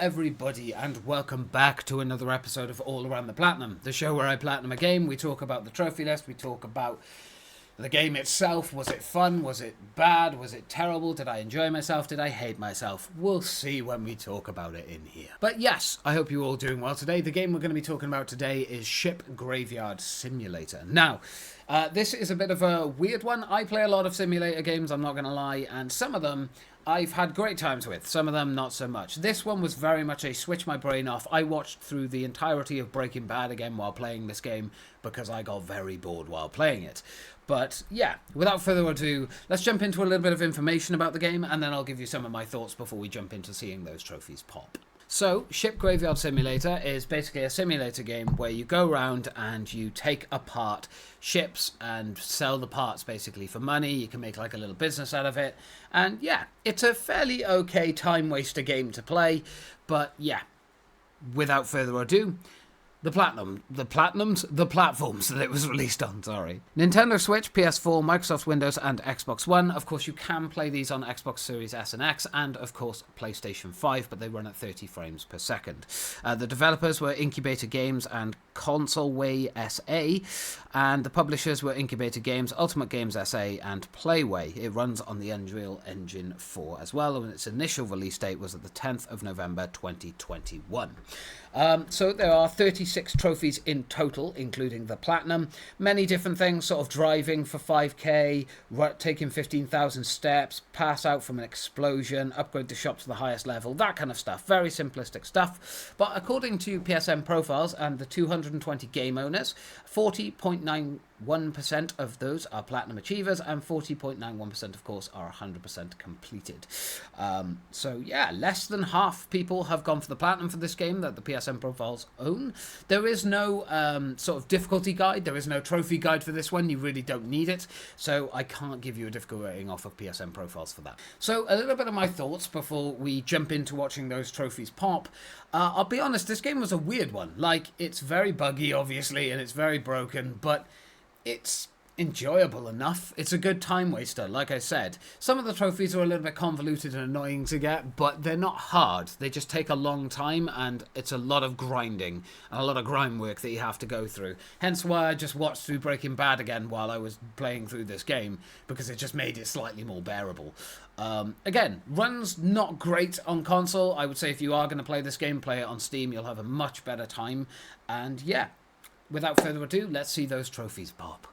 everybody, and welcome back to another episode of All Around the Platinum, the show where I platinum a game. We talk about the trophy list, we talk about the game itself. Was it fun? Was it bad? Was it terrible? Did I enjoy myself? Did I hate myself? We'll see when we talk about it in here. But yes, I hope you're all doing well today. The game we're going to be talking about today is Ship Graveyard Simulator. Now, this is a bit of a weird one. I play a lot of simulator games, I'm not going to lie, and some of them I've had great times with, some of them not so much. This one was very much a switch my brain off. I watched through the entirety of Breaking Bad again while playing this game because I got very bored while playing it. But yeah, without further ado, let's jump into a little bit of information about the game, and then I'll give you some of my thoughts before we jump into seeing those trophies pop. So, Ship Graveyard Simulator is basically a simulator game where you go around and you take apart ships and sell the parts basically for money. You can make like a little business out of it. And yeah, it's a fairly okay time waster game to play. But yeah, without further ado, the platforms that it was released on, sorry. Nintendo Switch, PS4, Microsoft Windows, and Xbox One. Of course, you can play these on Xbox Series S and X, and of course, PlayStation 5, but they run at 30 frames per second. The developers were Incubator Games and Consoleway SA, and the publishers were Incubator Games, Ultimate Games SA, and Playway. It runs on the Unreal Engine 4 as well, and its initial release date was at the 10th of November 2021. So there are 36 trophies in total, including the platinum. Many different things, sort of driving for 5k, taking 15,000 steps, pass out from an explosion, upgrade the shop to the highest level, that kind of stuff. Very simplistic stuff. But according to PSN profiles and the 220 game owners, 40.91% of those are platinum achievers, and 40.91% of course are 100% completed. So yeah, less than half people have gone for the platinum for this game that the PSN profiles own. There is no sort of difficulty guide, there is no trophy guide for this one, you really don't need it, so I can't give you a difficulty rating off of PSN profiles for that. So a little bit of my thoughts before we jump into watching those trophies pop. I'll be honest, this game was a weird one. Like, it's very buggy obviously, and it's very broken, but it's enjoyable enough. It's a good time waster, like I said. Some of the trophies are a little bit convoluted and annoying to get, but they're not hard. They just take a long time, and it's a lot of grinding and a lot of grind work that you have to go through. Hence why I just watched through Breaking Bad again while I was playing through this game, because it just made it slightly more bearable. Again, runs not great on console. I would say if you are going to play this game, play it on Steam. You'll have a much better time. And yeah, without further ado, let's see those trophies pop.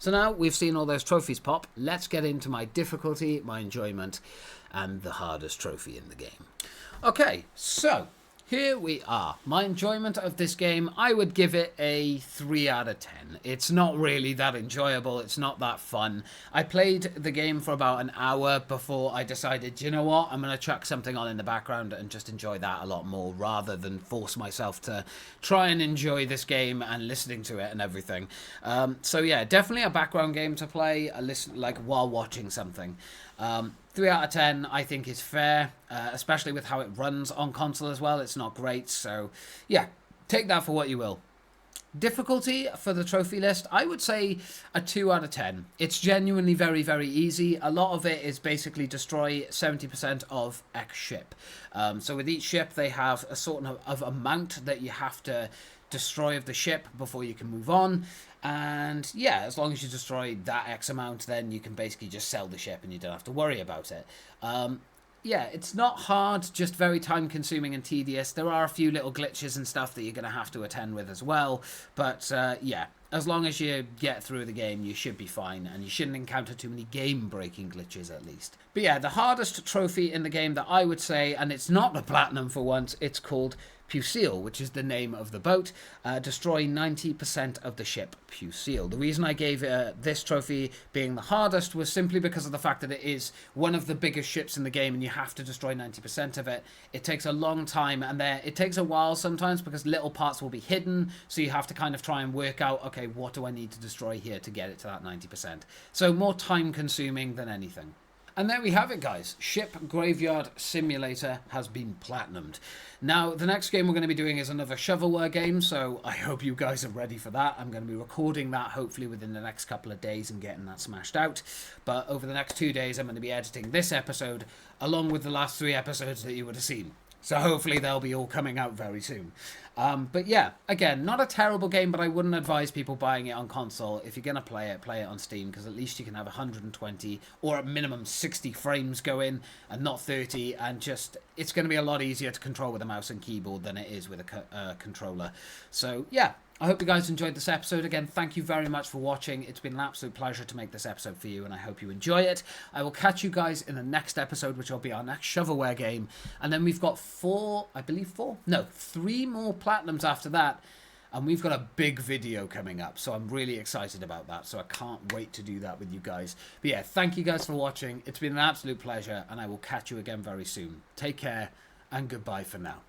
So now we've seen all those trophies pop, let's get into my difficulty, my enjoyment, and the hardest trophy in the game. Okay, so here we are. My enjoyment of this game, I would give it a 3 out of 10. It's not really that enjoyable. It's not that fun. I played the game for about an hour before I decided, you know what, I'm going to chuck something on in the background and just enjoy that a lot more rather than force myself to try and enjoy this game and listening to it and everything. So yeah, definitely a background game to play, like while watching something. 3 out of 10 I think is fair, especially with how it runs on console as well. It's not great, so yeah, take that for what you will. Difficulty for the trophy list, I would say a 2 out of 10. It's genuinely very, very easy. A lot of it is basically destroy 70% of X ship. So with each ship, they have a sort of amount that you have to destroy of the ship before you can move on. And yeah, as long as you destroy that X amount, then you can basically just sell the ship and you don't have to worry about it. Yeah, it's not hard, just very time consuming and tedious. There are a few little glitches and stuff that you're going to have to attend with as well. But yeah, as long as you get through the game, you should be fine. And you shouldn't encounter too many game-breaking glitches, at least. But yeah, the hardest trophy in the game that I would say, and it's not a platinum for once, it's called Pucille, which is the name of the boat. Destroy 90% of the ship Pucille. The reason I gave this trophy being the hardest was simply because of the fact that it is one of the biggest ships in the game and you have to destroy 90% of it. It takes a long time, and it takes a while sometimes because little parts will be hidden, so you have to kind of try and work out, okay, what do I need to destroy here to get it to that 90%. So more time consuming than anything. And there we have it, guys. Ship Graveyard Simulator has been platinumed. Now, the next game we're going to be doing is another shovelware game, so I hope you guys are ready for that. I'm going to be recording that hopefully within the next couple of days and getting that smashed out. But over the next 2 days, I'm going to be editing this episode along with the last 3 episodes that you would have seen. So hopefully they'll be all coming out very soon. But yeah, again, not a terrible game, but I wouldn't advise people buying it on console. If you're going to play it on Steam, because at least you can have 120 or at minimum 60 frames going and not 30. And just, it's going to be a lot easier to control with a mouse and keyboard than it is with a controller. So yeah, I hope you guys enjoyed this episode. Again, thank you very much for watching. It's been an absolute pleasure to make this episode for you, and I hope you enjoy it. I will catch you guys in the next episode, which will be our next shovelware game. And then we've got 3 more platinums after that. And we've got a big video coming up, so I'm really excited about that. So I can't wait to do that with you guys. But yeah, thank you guys for watching. It's been an absolute pleasure, and I will catch you again very soon. Take care, and goodbye for now.